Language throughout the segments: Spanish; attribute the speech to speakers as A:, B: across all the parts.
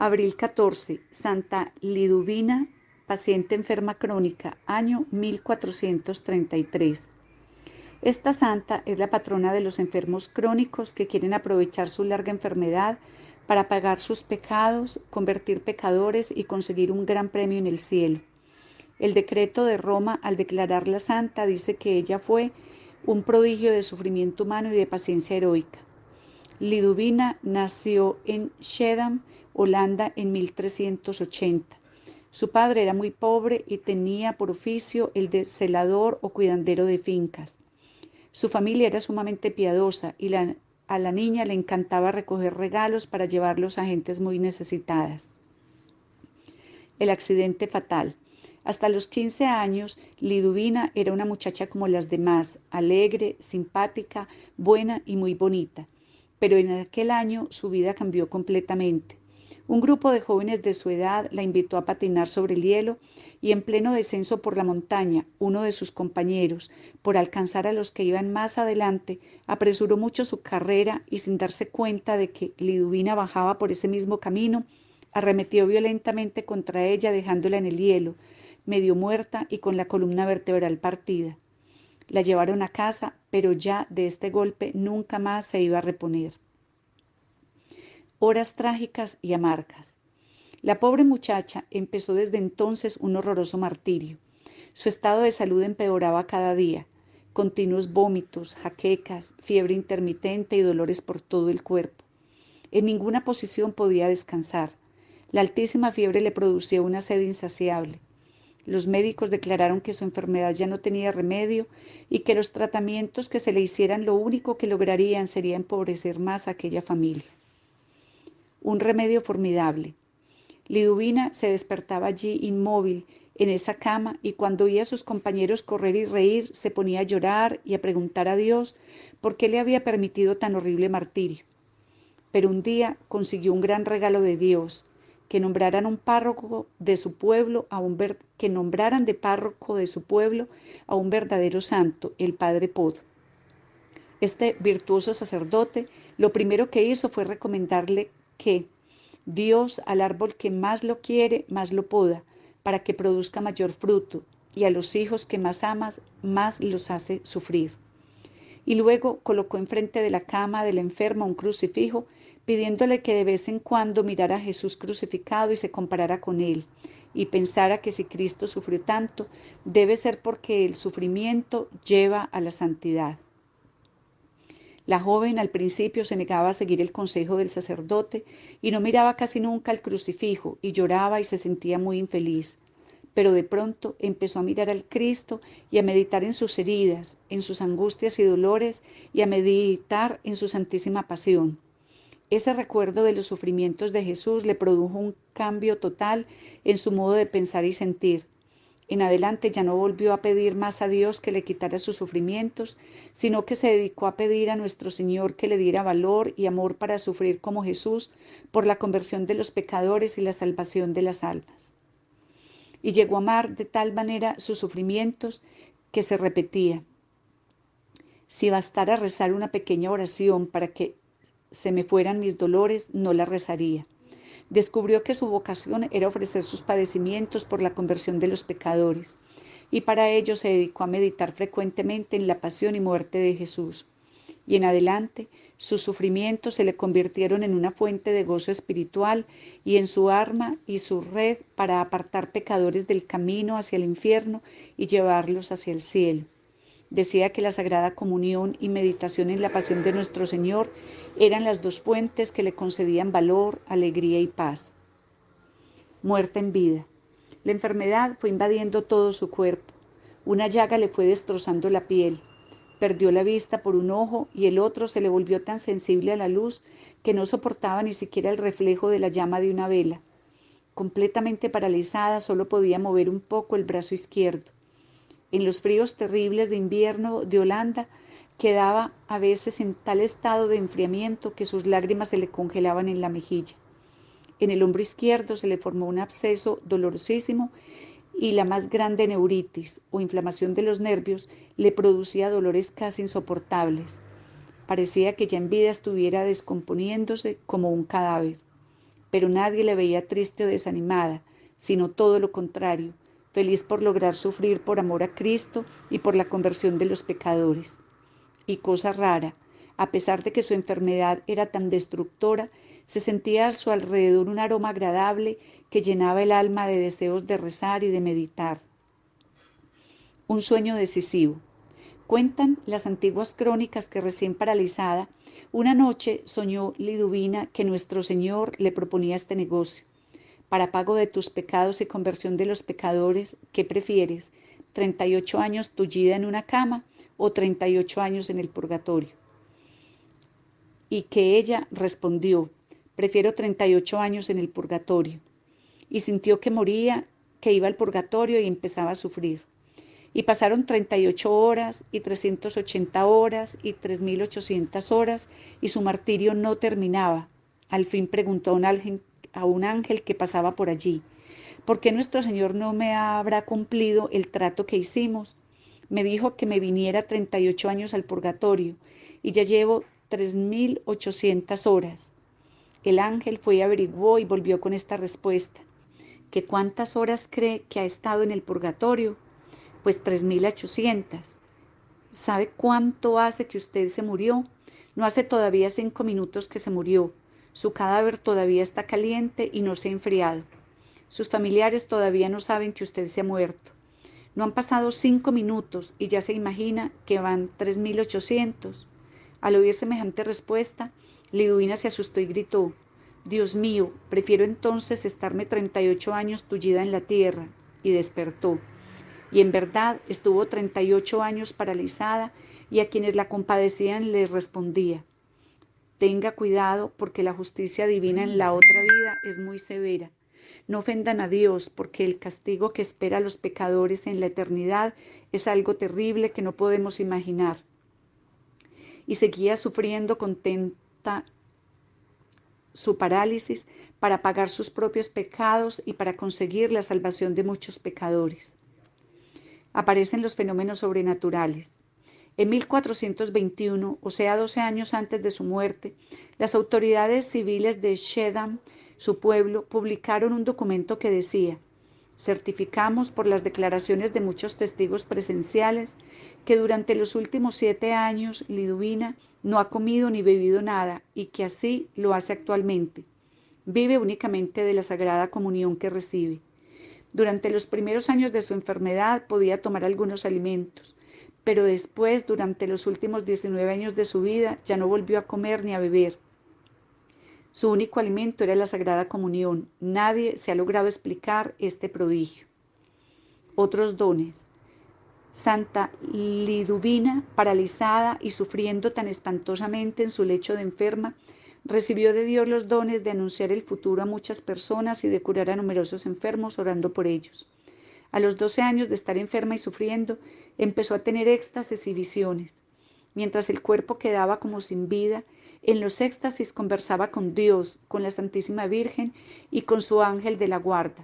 A: Abril 14, Santa Liduvina, paciente enferma crónica, año 1433. Esta santa es la patrona de los enfermos crónicos que quieren aprovechar su larga enfermedad para pagar sus pecados, convertir pecadores y conseguir un gran premio en el cielo. El decreto de Roma, al declararla santa, dice que ella fue un prodigio de sufrimiento humano y de paciencia heroica. Liduvina nació en Schiedam, Holanda, en 1380. Su padre era muy pobre y tenía por oficio el de celador o cuidandero de fincas. Su familia era sumamente piadosa y a la niña le encantaba recoger regalos para llevarlos a gentes muy necesitadas. El accidente fatal. Hasta los 15 años, Liduvina era una muchacha como las demás, alegre, simpática, buena y muy bonita. Pero en aquel año su vida cambió completamente. Un grupo de jóvenes de su edad la invitó a patinar sobre el hielo y en pleno descenso por la montaña, uno de sus compañeros, por alcanzar a los que iban más adelante, apresuró mucho su carrera y sin darse cuenta de que Liduvina bajaba por ese mismo camino, arremetió violentamente contra ella dejándola en el hielo, medio muerta y con la columna vertebral partida. La llevaron a casa, pero ya de este golpe nunca más se iba a reponer. Horas trágicas y amargas. La pobre muchacha empezó desde entonces un horroroso martirio. Su estado de salud empeoraba cada día. Continuos vómitos, jaquecas, fiebre intermitente y dolores por todo el cuerpo. En ninguna posición podía descansar. La altísima fiebre le producía una sed insaciable. Los médicos declararon que su enfermedad ya no tenía remedio y que los tratamientos que se le hicieran lo único que lograrían sería empobrecer más a aquella familia. Un remedio formidable. Liduvina se despertaba allí inmóvil en esa cama y cuando oía a sus compañeros correr y reír se ponía a llorar y a preguntar a Dios por qué le había permitido tan horrible martirio. Pero un día consiguió un gran regalo de Dios, que nombraran de párroco de su pueblo a un verdadero santo, el Padre Pod. Este virtuoso sacerdote lo primero que hizo fue recomendarle que Dios al árbol que más lo quiere, más lo poda, para que produzca mayor fruto, y a los hijos que más amas, más los hace sufrir. Y luego colocó enfrente de la cama del enfermo un crucifijo, pidiéndole que de vez en cuando mirara a Jesús crucificado y se comparara con él, y pensara que si Cristo sufrió tanto, debe ser porque el sufrimiento lleva a la santidad. La joven al principio se negaba a seguir el consejo del sacerdote y no miraba casi nunca al crucifijo y lloraba y se sentía muy infeliz. Pero de pronto empezó a mirar al Cristo y a meditar en sus heridas, en sus angustias y dolores y a meditar en su santísima pasión. Ese recuerdo de los sufrimientos de Jesús le produjo un cambio total en su modo de pensar y sentir. En adelante ya no volvió a pedir más a Dios que le quitara sus sufrimientos, sino que se dedicó a pedir a nuestro Señor que le diera valor y amor para sufrir como Jesús por la conversión de los pecadores y la salvación de las almas. Y llegó a amar de tal manera sus sufrimientos que se repetía: si bastara rezar una pequeña oración para que se me fueran mis dolores, no la rezaría. Descubrió que su vocación era ofrecer sus padecimientos por la conversión de los pecadores, y para ello se dedicó a meditar frecuentemente en la pasión y muerte de Jesús. Y en adelante, sus sufrimientos se le convirtieron en una fuente de gozo espiritual y en su arma y su red para apartar pecadores del camino hacia el infierno y llevarlos hacia el cielo. Decía que la Sagrada Comunión y meditación en la pasión de nuestro Señor eran las dos fuentes que le concedían valor, alegría y paz. Muerte en vida. La enfermedad fue invadiendo todo su cuerpo. Una llaga le fue destrozando la piel. Perdió la vista por un ojo y el otro se le volvió tan sensible a la luz que no soportaba ni siquiera el reflejo de la llama de una vela. Completamente paralizada, solo podía mover un poco el brazo izquierdo. En los fríos terribles de invierno de Holanda, quedaba a veces en tal estado de enfriamiento que sus lágrimas se le congelaban en la mejilla. En el hombro izquierdo se le formó un absceso dolorosísimo y la más grande neuritis o inflamación de los nervios le producía dolores casi insoportables. Parecía que ya en vida estuviera descomponiéndose como un cadáver. pero nadie la veía triste o desanimada, sino todo lo contrario, feliz por lograr sufrir por amor a Cristo y por la conversión de los pecadores. Y cosa rara, a pesar de que su enfermedad era tan destructora, se sentía a su alrededor un aroma agradable que llenaba el alma de deseos de rezar y de meditar. Un sueño decisivo. Cuentan las antiguas crónicas que recién paralizada, una noche soñó Liduvina que nuestro Señor le proponía este negocio. Para pago de tus pecados y conversión de los pecadores, ¿qué prefieres? ¿38 años tullida en una cama o 38 años en el purgatorio? Y que ella respondió, prefiero 38 años en el purgatorio. Y sintió que moría, que iba al purgatorio y empezaba a sufrir. Y pasaron 38 horas y 380 horas y 3.800 horas y su martirio no terminaba. Al fin preguntó a un ángel que pasaba por allí, ¿por qué nuestro Señor no me habrá cumplido el trato que hicimos? Me dijo que me viniera 38 años al purgatorio y ya llevo 3.800 horas. El ángel fue y averiguó y volvió con esta respuesta, ¿que cuántas horas cree que ha estado en el purgatorio? Pues 3.800. ¿Sabe cuánto hace que usted se murió? No hace todavía 5 minutos que se murió. Su cadáver todavía está caliente y no se ha enfriado. Sus familiares todavía no saben que usted se ha muerto. No han pasado 5 minutos y ya se imagina que van 3.800. Al oír semejante respuesta, Liduvina se asustó y gritó, Dios mío, prefiero entonces estarme 38 años tullida en la tierra. Y despertó. Y en verdad estuvo 38 años paralizada y a quienes la compadecían les respondía, tenga cuidado porque la justicia divina en la otra vida es muy severa. No ofendan a Dios porque el castigo que espera a los pecadores en la eternidad es algo terrible que no podemos imaginar. Y seguía sufriendo contenta su parálisis para pagar sus propios pecados y para conseguir la salvación de muchos pecadores. Aparecen los fenómenos sobrenaturales. En 1421, o sea 12 años antes de su muerte, las autoridades civiles de Shedam, su pueblo, publicaron un documento que decía, certificamos por las declaraciones de muchos testigos presenciales que durante los últimos 7 años Liduvina no ha comido ni bebido nada y que así lo hace actualmente. Vive únicamente de la Sagrada Comunión que recibe. Durante los primeros años de su enfermedad podía tomar algunos alimentos, pero después, durante los últimos 19 años de su vida, ya no volvió a comer ni a beber. Su único alimento era la Sagrada Comunión. Nadie se ha logrado explicar este prodigio. Otros dones. Santa Liduvina, paralizada y sufriendo tan espantosamente en su lecho de enferma, recibió de Dios los dones de anunciar el futuro a muchas personas y de curar a numerosos enfermos orando por ellos. A los 12 años de estar enferma y sufriendo, empezó a tener éxtasis y visiones. Mientras el cuerpo quedaba como sin vida, en los éxtasis conversaba con Dios, con la Santísima Virgen y con su ángel de la guarda.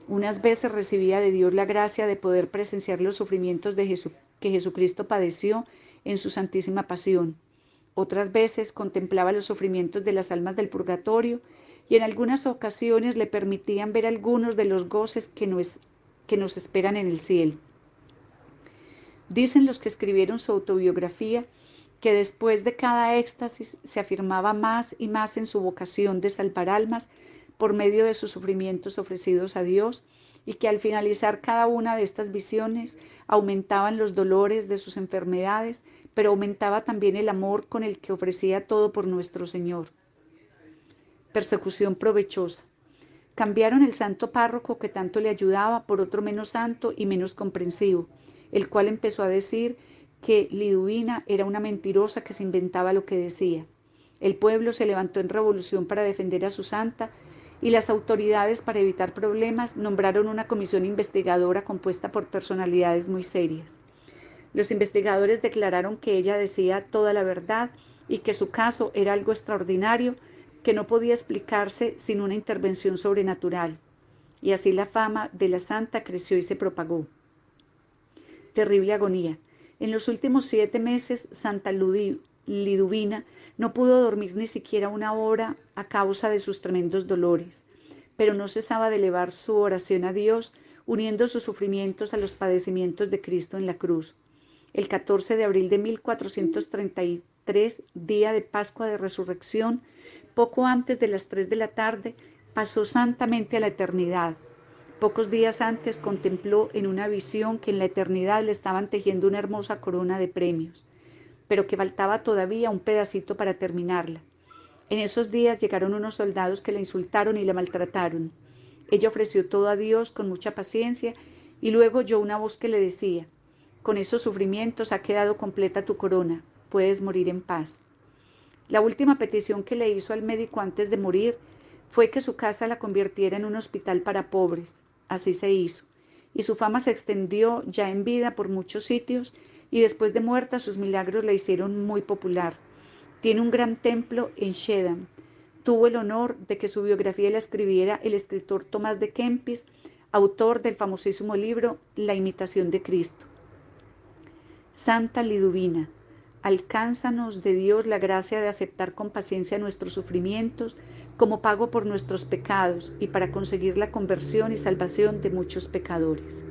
A: Unas veces recibía de Dios la gracia de poder presenciar los sufrimientos que Jesucristo padeció en su Santísima Pasión. Otras veces contemplaba los sufrimientos de las almas del purgatorio y en algunas ocasiones le permitían ver algunos de los goces que nos esperan en el cielo. Dicen los que escribieron su autobiografía que después de cada éxtasis se afirmaba más y más en su vocación de salvar almas por medio de sus sufrimientos ofrecidos a Dios y que al finalizar cada una de estas visiones aumentaban los dolores de sus enfermedades, pero aumentaba también el amor con el que ofrecía todo por nuestro Señor. Persecución provechosa. Cambiaron el santo párroco que tanto le ayudaba por otro menos santo y menos comprensivo, el cual empezó a decir que Liduvina era una mentirosa que se inventaba lo que decía. El pueblo se levantó en revolución para defender a su santa y las autoridades, para evitar problemas, nombraron una comisión investigadora compuesta por personalidades muy serias. Los investigadores declararon que ella decía toda la verdad y que su caso era algo extraordinario que no podía explicarse sin una intervención sobrenatural. Y así la fama de la santa creció y se propagó. Terrible agonía. En los últimos 7 meses, Santa Liduvina No pudo dormir ni siquiera una hora a causa de sus tremendos dolores, pero no cesaba de elevar su oración a Dios, uniendo sus sufrimientos a los padecimientos de Cristo en la cruz. El 14 de abril de 1433, día de Pascua de Resurrección, poco antes de las 3 de la tarde, pasó santamente a la eternidad. Pocos días antes contempló en una visión que en la eternidad le estaban tejiendo una hermosa corona de premios, pero que faltaba todavía un pedacito para terminarla. En esos días llegaron unos soldados que la insultaron y la maltrataron. Ella ofreció todo a Dios con mucha paciencia y luego oyó una voz que le decía: con esos sufrimientos ha quedado completa tu corona, puedes morir en paz. La última petición que le hizo al médico antes de morir fue que su casa la convirtiera en un hospital para pobres. Así se hizo, y su fama se extendió ya en vida por muchos sitios, y después de muerta sus milagros la hicieron muy popular. Tiene un gran templo en Shedam. Tuvo el honor de que su biografía la escribiera el escritor Tomás de Kempis, autor del famosísimo libro La imitación de Cristo. Santa Liduvina, alcánzanos de Dios la gracia de aceptar con paciencia nuestros sufrimientos como pago por nuestros pecados y para conseguir la conversión y salvación de muchos pecadores.